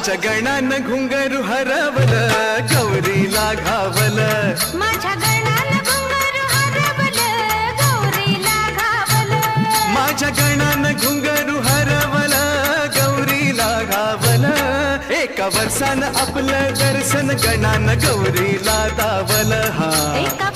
माझ्या गणानं घुंगरू हरवल गौरीला घावल माझ्या गणानं घुंगरू हरवल गौरीला घावल माझ्या गणानं घुंगरू हरवल गौरीला घावल एका वर्षानं आपलं दर्शन गणानं गौरीला दावल हा एका